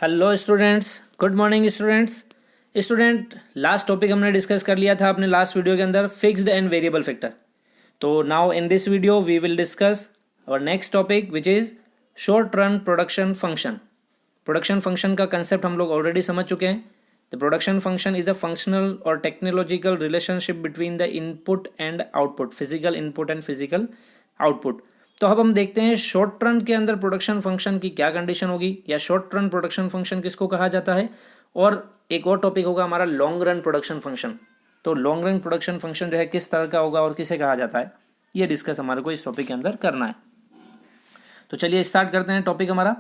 Hello students, good morning students. Last topic हमने discuss कर लिया था अपने लास्ट वीडियो के अंदर, फिक्स्ड एंड वेरिएबल फैक्टर। तो now in this video we will discuss our next topic which is short run production function. Production function का concept हम लोग ऑलरेडी समझ चुके हैं। The production function is a functional और technological relationship between the input and output, physical input and physical output. तो अब हम देखते हैं शॉर्ट रन के अंदर प्रोडक्शन फंक्शन की क्या कंडीशन होगी, या शॉर्ट रन प्रोडक्शन फंक्शन किसको कहा जाता है। और एक और टॉपिक होगा हमारा लॉन्ग रन प्रोडक्शन फंक्शन। तो लॉन्ग रन प्रोडक्शन फंक्शन जो है किस तरह का होगा और किसे कहा जाता है, ये डिस्कस हमारे को इस टॉपिक के अंदर करना है। तो चलिए स्टार्ट करते हैं टॉपिक हमारा।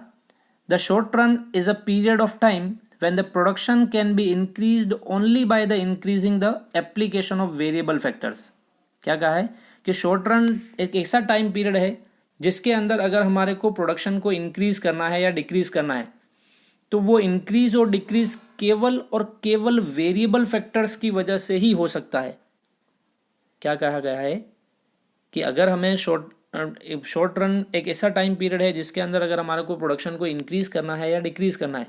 The short run is a period of time when the production can be increased only by the increasing the application of variable factors. क्या कहा है कि शॉर्ट रन एक ऐसा टाइम पीरियड है जिसके अंदर अगर हमारे को प्रोडक्शन को इंक्रीज करना है या डिक्रीज करना है, तो वो इंक्रीज और डिक्रीज केवल और केवल वेरिएबल फैक्टर्स की वजह से ही हो सकता है। क्या कहा गया है कि अगर हमें शॉर्ट रन एक ऐसा टाइम पीरियड है जिसके अंदर अगर हमारे को प्रोडक्शन को इंक्रीज करना है या डिक्रीज करना है,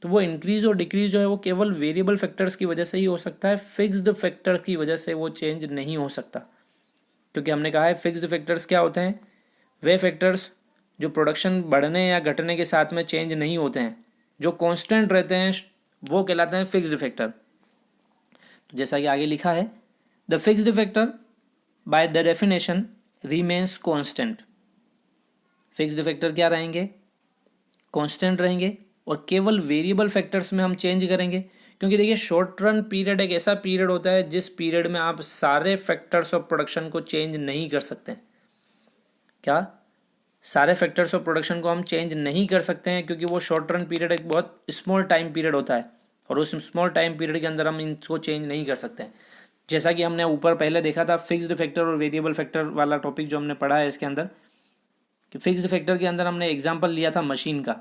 तो वो इंक्रीज और डिक्रीज जो है वो केवल वेरिएबल फैक्टर्स की वजह से ही हो सकता है। फिक्स्ड फैक्टर की वजह से वो चेंज नहीं हो सकता, क्योंकि हमने कहा है फिक्स्ड फैक्टर्स क्या होते हैं, वे फैक्टर्स जो प्रोडक्शन बढ़ने या घटने के साथ में चेंज नहीं होते हैं, जो कांस्टेंट रहते हैं, वो कहलाते हैं फिक्स्ड फैक्टर। तो जैसा कि आगे लिखा है, the fixed factor by the definition remains constant. Fixed factor क्या रहेंगे, कांस्टेंट रहेंगे, और केवल वेरिएबल फैक्टर्स में हम चेंज करेंगे। क्योंकि देखिए शॉर्ट रन पीरियड एक ऐसा पीरियड होता है जिस पीरियड में आप सारे फैक्टर्स ऑफ प्रोडक्शन को चेंज नहीं कर सकते। क्या सारे फैक्टर्स ऑफ प्रोडक्शन को हम चेंज नहीं कर सकते हैं, क्योंकि वो शॉर्ट रन पीरियड एक बहुत स्मॉल टाइम पीरियड होता है, और उस स्मॉल टाइम पीरियड के अंदर हम इनको चेंज नहीं कर सकते हैं। जैसा कि हमने ऊपर पहले देखा था फिक्स्ड फैक्टर और वेरिएबल फैक्टर वाला टॉपिक जो हमने पढ़ा है इसके अंदर, कि फिक्स्ड फैक्टर के अंदर हमने एग्जाम्पल लिया था मशीन का,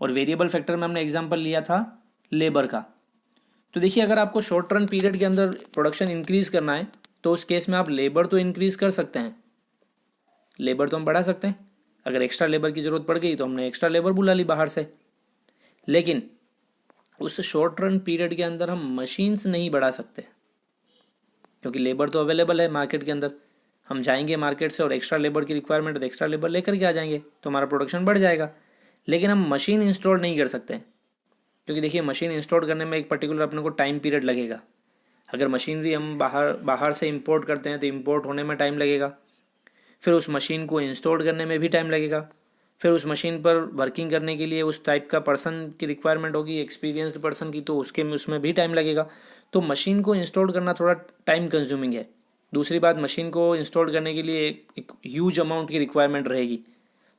और वेरिएबल फैक्टर में हमने एग्जाम्पल लिया था लेबर का। तो देखिए अगर आपको शॉर्ट रन पीरियड के अंदर प्रोडक्शन इंक्रीज करना है, तो उस केस में आप लेबर तो इंक्रीज कर सकते हैं, लेबर तो हम बढ़ा सकते हैं। अगर एक्स्ट्रा लेबर की ज़रूरत पड़ गई तो हमने एक्स्ट्रा लेबर बुला ली बाहर से। लेकिन उस शॉर्ट रन पीरियड के अंदर हम मशीन्स नहीं बढ़ा सकते, क्योंकि लेबर तो अवेलेबल है मार्केट के अंदर। हम जाएंगे मार्केट से और एक्स्ट्रा लेबर की रिक्वायरमेंट है तो एक्स्ट्रा लेबर लेकर के आ जाएंगे, तो हमारा प्रोडक्शन बढ़ जाएगा। लेकिन हम मशीन इंस्टॉल नहीं कर सकते, क्योंकि देखिए मशीन इंस्टॉल करने में एक पर्टिकुलर अपने को टाइम पीरियड लगेगा। अगर मशीनरी हम बाहर से इंपोर्ट करते हैं तो इंपोर्ट होने में टाइम लगेगा, फिर उस मशीन को इंस्टॉल करने में भी टाइम लगेगा, फिर उस मशीन पर वर्किंग करने के लिए उस टाइप का पर्सन की रिक्वायरमेंट होगी, एक्सपीरियंस्ड पर्सन की, तो उसमें भी टाइम लगेगा। तो मशीन को इंस्टॉल करना थोड़ा टाइम कंज्यूमिंग है। दूसरी बात, मशीन को इंस्टॉल करने के लिए एक ह्यूज अमाउंट की रिक्वायरमेंट रहेगी,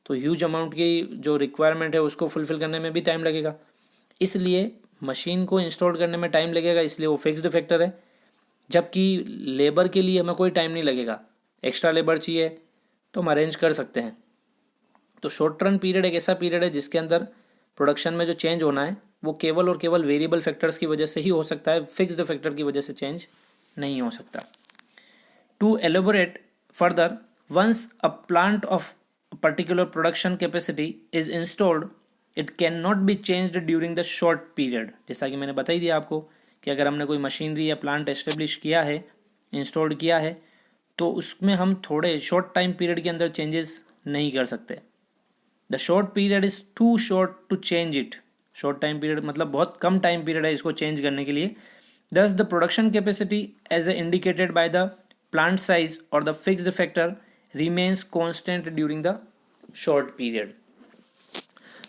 तो ह्यूज अमाउंट की जो रिक्वायरमेंट है उसको फुलफिल करने में भी टाइम लगेगा। इसलिए मशीन को इंस्टॉल करने में टाइम लगेगा, इसलिए वो फिक्स्ड फैक्टर है। जबकि लेबर के लिए हमें कोई टाइम नहीं लगेगा, एक्स्ट्रा लेबर चाहिए तो हम अरेंज कर सकते हैं। तो शॉर्ट रन पीरियड एक ऐसा पीरियड है जिसके अंदर प्रोडक्शन में जो चेंज होना है वो केवल और केवल वेरिएबल फैक्टर्स की वजह से ही हो सकता है, फिक्स्ड फैक्टर की वजह से चेंज नहीं हो सकता। To elaborate further, once a plant of particular production capacity is installed, it can not be changed during the short period. जैसा कि मैंने बता ही दिया आपको कि अगर हमने कोई मशीनरी या प्लांट एस्टेब्लिश किया है, इंस्टॉल्ड किया है, तो उसमें हम थोड़े शॉर्ट टाइम पीरियड के अंदर चेंजेस नहीं कर सकते। The short period is too short to change it. Short time period मतलब बहुत कम टाइम पीरियड है इसको चेंज करने के लिए। Thus the production capacity as a indicated by the plant size और the fixed factor remains constant during the short period.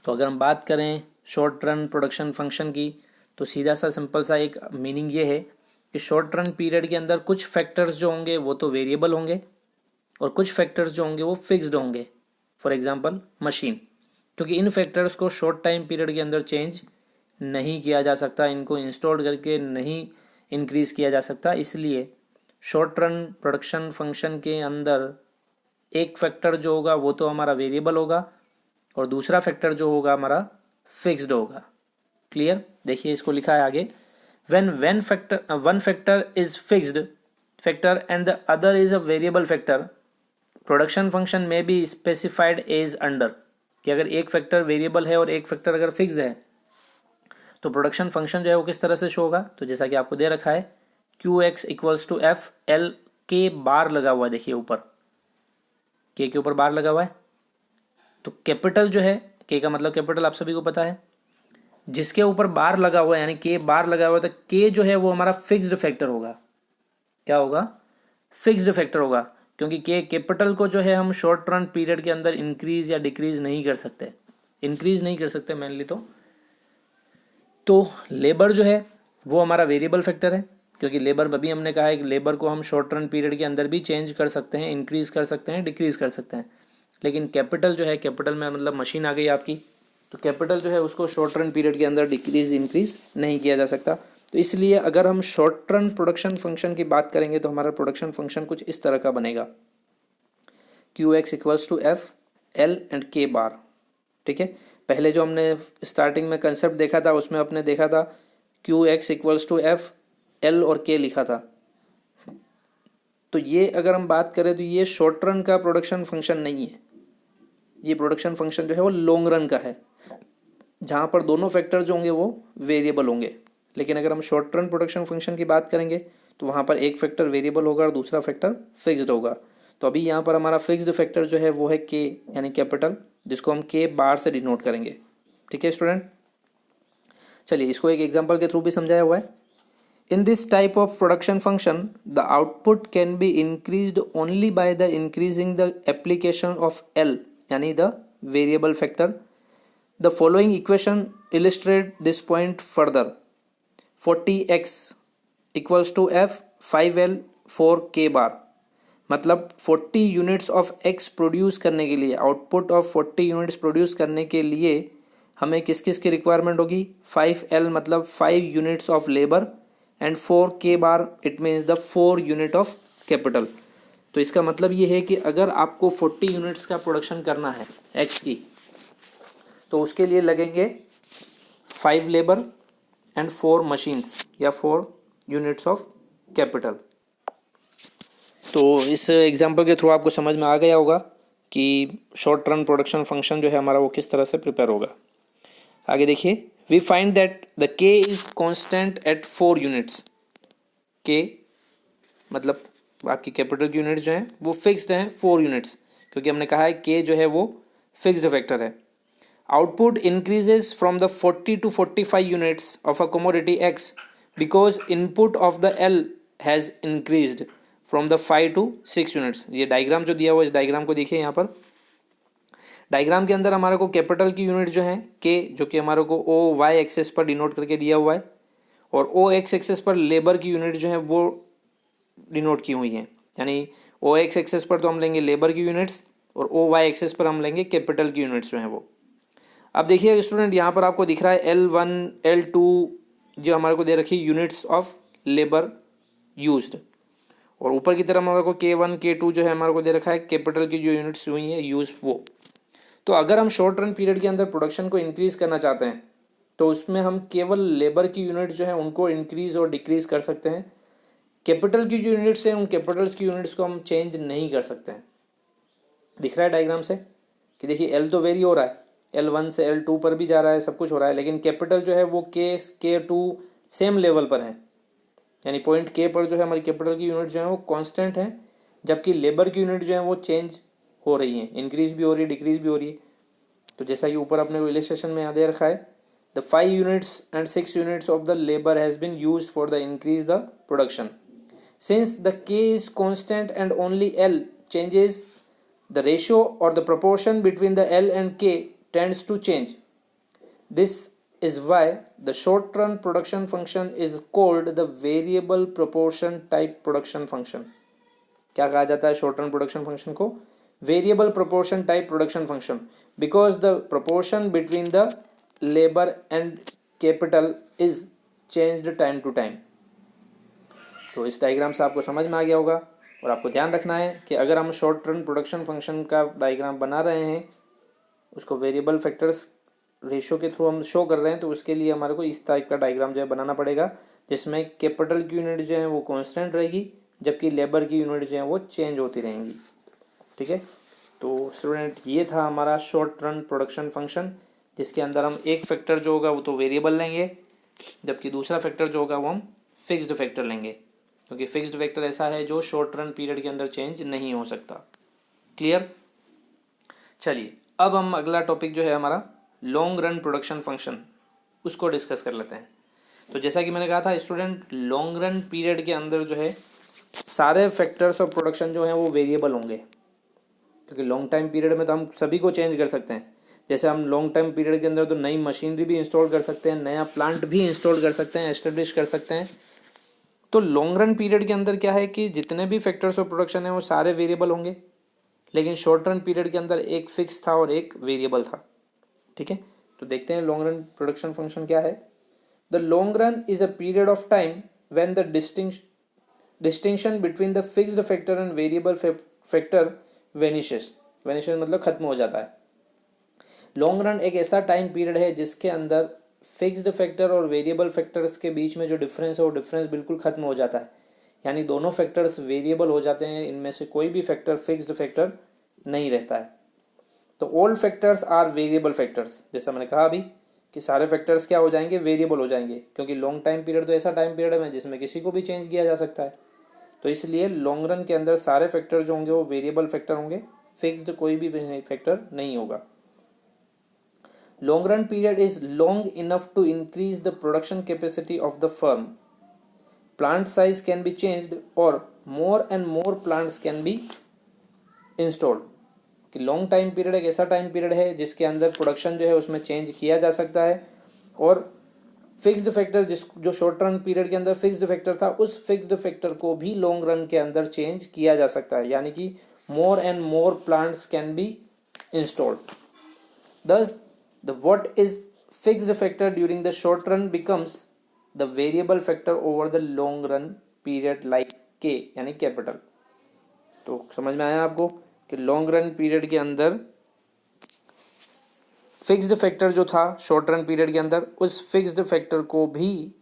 तो अगर हम बात करें शॉर्ट रन प्रोडक्शन फंक्शन की, तो सीधा सा सिंपल सा एक मीनिंग ये है कि शॉर्ट रन पीरियड के अंदर कुछ फैक्टर्स जो होंगे वो तो वेरिएबल होंगे, और कुछ फैक्टर्स जो होंगे वो फिक्स्ड होंगे। फॉर एग्जांपल मशीन, क्योंकि इन फैक्टर्स को शॉर्ट टाइम पीरियड के अंदर चेंज नहीं किया जा सकता, इनको इंस्टॉल करके नहीं इंक्रीज़ किया जा सकता। इसलिए शॉर्ट रन प्रोडक्शन फंक्शन के अंदर एक फैक्टर जो होगा वो तो हमारा वेरिएबल होगा, और दूसरा फैक्टर जो होगा हमारा फिक्स्ड होगा। क्लियर? देखिए इसको लिखा है आगे, when one factor is fixed factor and the other is a variable factor, production function may be specified as under। कि अगर एक फैक्टर वेरिएबल है और एक फैक्टर अगर फिक्स है, तो प्रोडक्शन फंक्शन जो है वो किस तरह से शो होगा, तो जैसा कि आपको दे रखा है Q x equals to f L K bar लगा हुआ है, देखिए ऊपर के ऊपर बार लगा हुआ है। तो कैपिटल जो है, के का मतलब कैपिटल आप सभी को पता है, जिसके ऊपर बार लगा हुआ है यानी के बार लगा हुआ है, तो के जो है वो हमारा फिक्स्ड फैक्टर होगा। क्या होगा? फिक्स्ड फैक्टर होगा, क्योंकि के कैपिटल को जो है हम शॉर्ट रन पीरियड के अंदर इंक्रीज या डिक्रीज नहीं कर सकते, इंक्रीज नहीं कर सकते मेनली। तो लेबर जो है वो हमारा वेरिएबल फैक्टर है, क्योंकि लेबर अभी हमने कहा है कि लेबर को हम शॉर्ट रन पीरियड के अंदर भी चेंज कर सकते हैं, इंक्रीज कर सकते हैं, डिक्रीज कर सकते हैं। लेकिन कैपिटल जो है, कैपिटल में मतलब मशीन आ गई आपकी, तो कैपिटल जो है उसको शॉर्ट रन पीरियड के अंदर डिक्रीज इंक्रीज नहीं किया जा सकता। तो इसलिए अगर हम शॉर्ट रन प्रोडक्शन फंक्शन की बात करेंगे तो हमारा प्रोडक्शन फंक्शन कुछ इस तरह का बनेगा, Q x equals to f L and K bar. ठीक है, पहले जो हमने स्टार्टिंग में कंसेप्ट देखा था उसमें अपने देखा था Q x equals to f L और के लिखा था। तो ये अगर हम बात करें तो ये शॉर्ट रन का प्रोडक्शन फंक्शन नहीं है, ये प्रोडक्शन फंक्शन जो है वो लॉन्ग रन का है, जहाँ पर दोनों फैक्टर जो होंगे वो वेरिएबल होंगे। लेकिन अगर हम शॉर्ट रन प्रोडक्शन फंक्शन की बात करेंगे तो वहाँ पर एक फैक्टर वेरिएबल होगा और दूसरा फैक्टर फिक्स्ड होगा। तो अभी यहाँ पर हमारा फिक्स्ड फैक्टर जो है वो है के यानी कैपिटल, जिसको हम के बार से डिनोट करेंगे। ठीक है स्टूडेंट, चलिए इसको एक एग्जांपल के थ्रू भी समझाया हुआ है। In this type of production function the output can be increased only by the increasing the application of L यानी the variable factor. The following equation illustrate this point further. 40x equals to F 5l 4k bar, मतलब 40 units of x produce करने के लिए, output of 40 units produce करने के लिए हमें किस किस की रिक्वायरमेंट होगी? 5l मतलब 5 units of labour and 4k bar it means the 4 unit of capital. तो इसका मतलब ये है कि अगर आपको 40 यूनिट्स का प्रोडक्शन करना है x की, तो उसके लिए लगेंगे 5 लेबर एंड 4 मशीन्स या 4 यूनिट्स ऑफ कैपिटल। तो इस एग्जांपल के थ्रू आपको समझ में आ गया होगा कि शॉर्ट रन प्रोडक्शन फंक्शन जो है हमारा वो किस तरह से प्रिपेयर होगा। आगे देखिए, वी फाइंड दैट द के इज कांस्टेंट एट 4 यूनिट्स। के मतलब आपकी कैपिटल की यूनिट्स जो हैं वो फिक्स्ड हैं 4 यूनिट्स, क्योंकि हमने कहा है के जो है वो फिक्स्ड फैक्टर है। Output increases from the 40 to 45 units of a commodity X because input of the L has increased from the 5 to 6 units। ये डायग्राम जो दिया हुआ है इस डायग्राम को देखिए। यहाँ पर डायग्राम के अंदर हमारे को कैपिटल की यूनिट जो है के, जो कि हमारे को ओ वाई एक्सेस पर डिनोट करके दिया हुआ है, और ओ एक्स एक्सेस पर लेबर की यूनिट जो है वो डिनोट की हुई है। यानी ओ एक्स एक्सेस पर तो हम लेंगे लेबर की यूनिट्स और ओ वाई एक्सेस पर हम लेंगे कैपिटल की यूनिट्स जो हैं वो। अब देखिए स्टूडेंट, यहाँ पर आपको दिख रहा है L1 L2 जो हमारे को दे रखी है यूनिट्स ऑफ लेबर यूज्ड, और ऊपर की तरफ हमारे को K1 K2 जो है हमारे को दे रखा है कैपिटल की जो यूनिट्स हुई हैं यूज वो। तो अगर हम शॉर्ट रन पीरियड के अंदर प्रोडक्शन को इंक्रीज करना चाहते हैं तो उसमें हम केवल लेबर की यूनिट जो है उनको इंक्रीज और डिक्रीज कर सकते हैं। कैपिटल की जो यूनिट्स हैं उन कैपिटल्स की यूनिट्स को हम चेंज नहीं कर सकते हैं। दिख रहा है डायग्राम से कि देखिए L तो वेरी हो रहा है, L1 से L2 पर भी जा रहा है, सब कुछ हो रहा है, लेकिन कैपिटल जो है वो K2 सेम लेवल पर है। यानी पॉइंट K पर जो है हमारी कैपिटल की यूनिट जो है वो कांस्टेंट है, जबकि लेबर की यूनिट जो है वो चेंज हो रही है, इंक्रीज भी हो रही है, डिक्रीज भी हो रही है। तो जैसा कि ऊपर अपने को इलस्ट्रेशन में यहाँ दे रखा है, the 5 units and 6 units of the labour has been used for the increase the production. Since the K is constant and only L changes, the ratio or the proportion between the L and K tends to change. This is why the short run production function is called the variable proportion type production function. क्या कहा जाता है short run production function को? Variable proportion type production function, because the proportion between the labor and capital is changed time to time. तो इस diagram से आपको समझ में आ गया होगा, और आपको ध्यान रखना है कि अगर हम शॉर्ट रन प्रोडक्शन फंक्शन का डायग्राम बना रहे हैं, उसको वेरिएबल फैक्टर्स रेशियो के थ्रू हम शो कर रहे हैं, तो उसके लिए हमारे को इस टाइप का डायग्राम जो है बनाना पड़ेगा, जिसमें कैपिटल की यूनिट जो है वो कांस्टेंट रहेगी, जबकि लेबर की यूनिट जो है वो चेंज होती रहेंगी। ठीक है, तो स्टूडेंट ये था हमारा शॉर्ट रन प्रोडक्शन फंक्शन, जिसके अंदर हम एक फैक्टर जो होगा वो तो वेरिएबल लेंगे, जबकि दूसरा फैक्टर जो होगा वो हम फिक्स्ड फैक्टर लेंगे, क्योंकि फिक्स्ड फैक्टर ऐसा है जो शॉर्ट रन पीरियड के अंदर चेंज नहीं हो सकता। क्लियर? चलिए अब हम अगला टॉपिक जो है हमारा लॉन्ग रन प्रोडक्शन फंक्शन, उसको डिस्कस कर लेते हैं। तो जैसा कि मैंने कहा था स्टूडेंट, लॉन्ग रन पीरियड के अंदर जो है सारे फैक्टर्स ऑफ प्रोडक्शन जो हैं वो वेरिएबल होंगे, क्योंकि लॉन्ग टाइम पीरियड में तो हम सभी को चेंज कर सकते हैं। जैसे हम लॉन्ग टाइम पीरियड के अंदर तो नई मशीनरी भी इंस्टॉल कर सकते हैं, नया प्लांट भी इंस्टॉल कर सकते हैं, एस्टेब्लिश कर सकते हैं। तो लॉन्ग रन पीरियड के अंदर क्या है कि जितने भी फैक्टर्स ऑफ प्रोडक्शन है वो सारे वेरिएबल होंगे, लेकिन शॉर्ट रन पीरियड के अंदर एक फिक्स था और एक वेरिएबल था। ठीक है, तो देखते हैं लॉन्ग रन प्रोडक्शन फंक्शन क्या है। The long run is a period of time when the distinction between the fixed factor and variable factor vanishes मतलब खत्म हो जाता है। लॉन्ग रन एक ऐसा टाइम पीरियड है जिसके अंदर फिक्स्ड फैक्टर और वेरिएबल फैक्टर्स के बीच में जो डिफरेंस है वो डिफरेंस बिल्कुल खत्म हो जाता है, यानी दोनों फैक्टर्स वेरिएबल हो जाते हैं, इनमें से कोई भी फैक्टर फिक्स्ड फैक्टर नहीं रहता है। तो all factors are variable factors, जैसा मैंने कहा अभी कि सारे फैक्टर्स क्या हो जाएंगे, वेरिएबल हो जाएंगे, क्योंकि लॉन्ग टाइम पीरियड तो ऐसा टाइम पीरियड है जिसमें किसी को भी चेंज किया जा सकता है। तो इसलिए लॉन्ग रन के अंदर सारे फैक्टर जो होंगे वो वेरिएबल फैक्टर होंगे, फिक्स्ड कोई भी फैक्टर नहीं होगा। Long run period is long enough to increase the production capacity of the firm. Plant size can be changed और more and more plants can be installed. कि लॉन्ग टाइम पीरियड एक ऐसा time period है जिसके अंदर production जो है उसमें चेंज किया जा सकता है, और फिक्स्ड फैक्टर जो शॉर्ट रन पीरियड के अंदर फिक्स्ड फैक्टर था उस फिक्स्ड फैक्टर को भी लॉन्ग रन के अंदर चेंज किया जा सकता है, यानी कि more and more plants can be installed. Thus the what is fixed factor during the short run becomes the variable factor over the long run period like K, यानी capital. तो समझ में आया आपको कि लॉन्ग रन पीरियड के अंदर fixed factor जो था शॉर्ट रन पीरियड के अंदर, उस फिक्स्ड फैक्टर को भी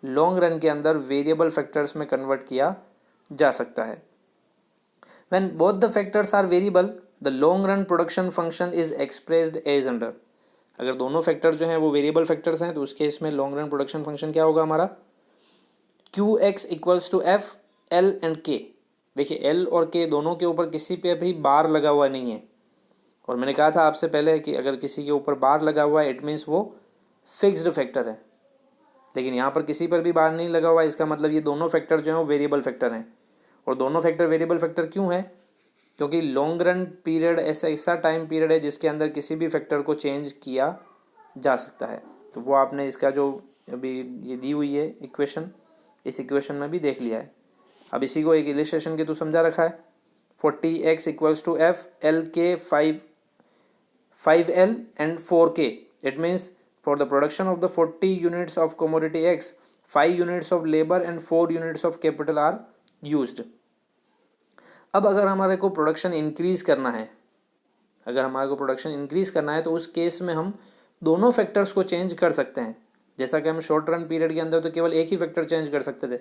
लॉन्ग रन के अंदर वेरिएबल फैक्टर्स में कन्वर्ट किया जा सकता है। When both the factors are variable, the long run production function is expressed as under। अगर दोनों फैक्टर जो हैं वो वेरिएबल फैक्टर्स हैं तो उस केस में लॉन्ग रन प्रोडक्शन फंक्शन क्या होगा हमारा, Qx equals to f L and K. देखिए एल और के दोनों के ऊपर किसी पे भी बार लगा हुआ नहीं है, और मैंने कहा था आपसे पहले कि अगर किसी के ऊपर बार लगा हुआ है इट मीन्स वो फिक्स्ड फैक्टर है, लेकिन यहाँ पर किसी पर भी बार नहीं लगा हुआ है, इसका मतलब ये दोनों फैक्टर जो हैं वो वेरिएबल फैक्टर हैं। और दोनों फैक्टर वेरिएबल फैक्टर क्यों है, क्योंकि लॉन्ग रन पीरियड ऐसा टाइम पीरियड है जिसके अंदर किसी भी फैक्टर को चेंज किया जा सकता है। तो वो आपने इसका जो अभी ये दी हुई है इक्वेशन, इस इक्वेशन में भी देख लिया है। अब इसी को एक इलिस्ट्रेशन के थ्रू समझा रखा है। 40x equals to f L के 5L and 4K। It means for the production of the 40 units of commodity x 5 units of labour and 4 units of capital R used. अब अगर हमारे को प्रोडक्शन इंक्रीज करना है, तो उस केस में हम दोनों फैक्टर्स को चेंज कर सकते हैं। जैसा कि हम शॉर्ट रन पीरियड के अंदर तो केवल एक ही फैक्टर चेंज कर सकते थे,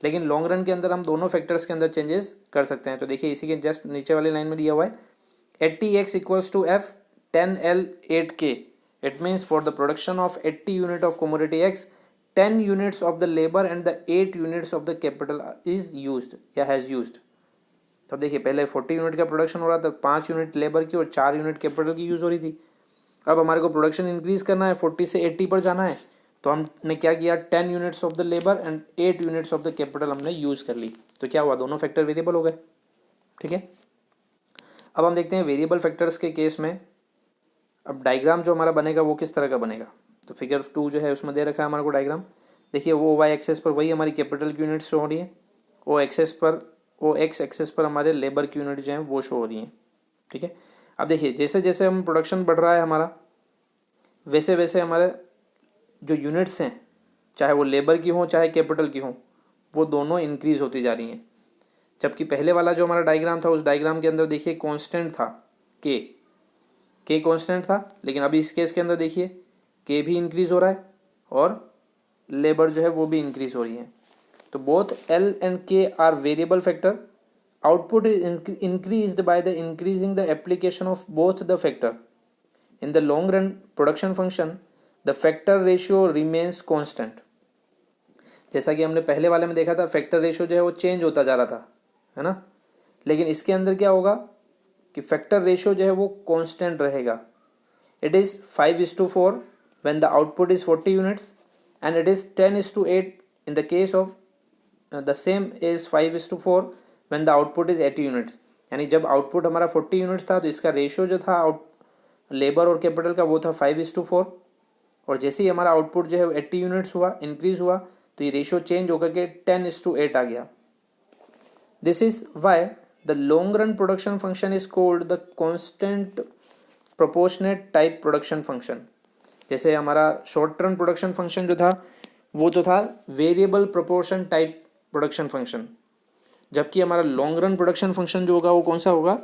लेकिन लॉन्ग रन के अंदर हम दोनों फैक्टर्स के अंदर चेंजेस कर सकते हैं। तो देखिए इसी के जस्ट नीचे वाली लाइन में दिया हुआ है 80x equals to f 10L 8K। It means for the production of 80 unit of commodity x 10 units of the labour and the 8 units of the capital is used या हैज़ यूज्ड। तब देखिए पहले 40 unit का production हो रहा था, 5 unit labour की और 4 यूनिट कैपिटल की यूज़ हो रही थी। अब हमारे को प्रोडक्शन इंक्रीज करना है, 40 से 80 पर जाना है, तो हमने क्या किया 10 units of the labour and 8 units of the capital हमने यूज़ कर ली। तो क्या हुआ, दोनों फैक्टर वेरिएबल हो गए। ठीक है, अब हम देखते हैं वेरिएबल फैक्टर्स के केस में अब डायग्राम जो हमारा बनेगा वो किस तरह का बनेगा। तो फिगर 2 जो है उसमें दे रखा है हमारे को डायग्राम। देखिए वो वाई एक्सेस पर वही हमारी कैपिटल की यूनिट्स शो हो रही है, ओ एक्स एक्सेस पर हमारे लेबर की यूनिट जो हैं वो शो हो रही हैं। ठीक है, अब देखिए जैसे जैसे हम प्रोडक्शन बढ़ रहा है हमारा, वैसे वैसे हमारे जो यूनिट्स हैं चाहे वो लेबर की हों चाहे कैपिटल की हों वो दोनों इंक्रीज होती जा रही हैं। जबकि पहले वाला जो हमारा डायग्राम था उस डायग्राम के अंदर देखिए कांस्टेंट था के कांस्टेंट था, लेकिन अभी इस केस के अंदर देखिए के भी इंक्रीज हो रहा है और लेबर जो है वो भी इंक्रीज हो रही है। तो both L and K are variable factor. Output is increased by the increasing the application of both the factor. In the long run production function the factor ratio remains constant. जैसा कि हमने पहले वाले में देखा था, फैक्टर रेशियो जो है वो चेंज होता जा रहा था, है ना, लेकिन इसके अंदर क्या होगा कि फैक्टर रेशियो जो है वो कांस्टेंट रहेगा। It is 5:4 when the output is 40 units and it is 10:8 in the case of the same is 5:4 when the output is 80 units. यानी जब आउटपुट हमारा 40 यूनिट्स था तो इसका रेशियो जो था लेबर और कैपिटल का वो था 5:4, और जैसे ही हमारा आउटपुट जो है 80 यूनिट्स हुआ, इंक्रीज हुआ, तो ये रेशियो चेंज होकर के 10:8 आ गया। This is why the long run production function is called the constant proportionate type production function. जैसे हमारा शॉर्ट रन प्रोडक्शन फंक्शन जो था वो तो था variable proportion type production function, जबकि हमारा लॉन्ग रन प्रोडक्शन फंक्शन जो होगा वो कौन सा होगा,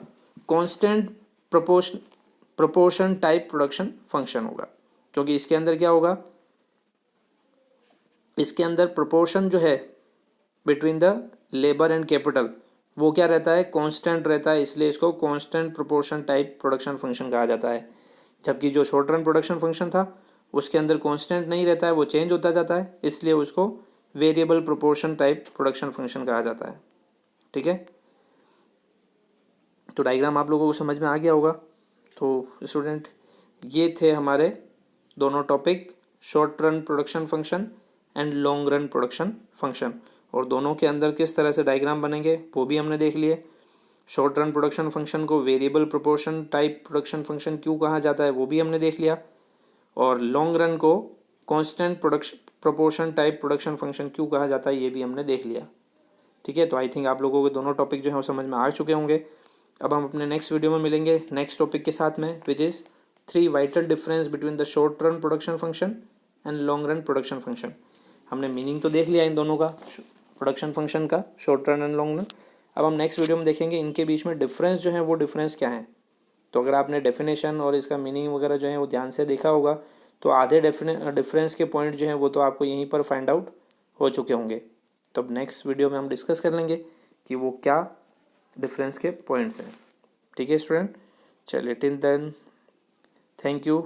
constant proportion type production function होगा। क्योंकि इसके अंदर क्या होगा, इसके अंदर प्रोपोर्शन जो है between the labour and capital वो क्या रहता है, कांस्टेंट रहता है, इसलिए इसको constant proportion type production function कहा जाता है। जबकि जो शॉर्ट रन प्रोडक्शन फंक्शन था उसके अंदर कांस्टेंट नहीं रहता है, वो चेंज होता जाता है, इसलिए उसको variable proportion type production function कहा जाता है। ठीक है, तो डायग्राम आप लोगों को समझ में आ गया होगा। तो स्टूडेंट ये थे हमारे दोनों topic, short run production function and long run production function, और दोनों के अंदर किस तरह से डायग्राम बनेंगे वो भी हमने देख लिए। शॉर्ट रन प्रोडक्शन फंक्शन को variable proportion type production function क्यों कहा जाता है वो भी हमने देख लिया, और लॉन्ग रन को constant proportion type production function क्यों कहा जाता है ये भी हमने देख लिया। ठीक है, तो आई थिंक आप लोगों के दोनों टॉपिक जो है वो समझ में आ चुके होंगे। अब हम अपने नेक्स्ट वीडियो में मिलेंगे नेक्स्ट टॉपिक के साथ में, which is 3 vital difference between the short run production function and long run production function. हमने मीनिंग तो देख लिया इन दोनों का, प्रोडक्शन फंक्शन का, short run and long run. अब हम नेक्स्ट वीडियो में देखेंगे इनके बीच में डिफरेंस जो है वो डिफरेंस क्या है। तो अगर आपने डेफिनेशन और इसका मीनिंग वगैरह जो है वो ध्यान से देखा होगा तो आधे डिफरेंस के पॉइंट जो हैं वो तो आपको यहीं पर फाइंड आउट हो चुके होंगे। तो अब नेक्स्ट वीडियो में हम डिस्कस कर लेंगे कि वो क्या डिफरेंस के पॉइंट्स हैं। ठीक है स्टूडेंट, चलिए टिल देन थैंक यू।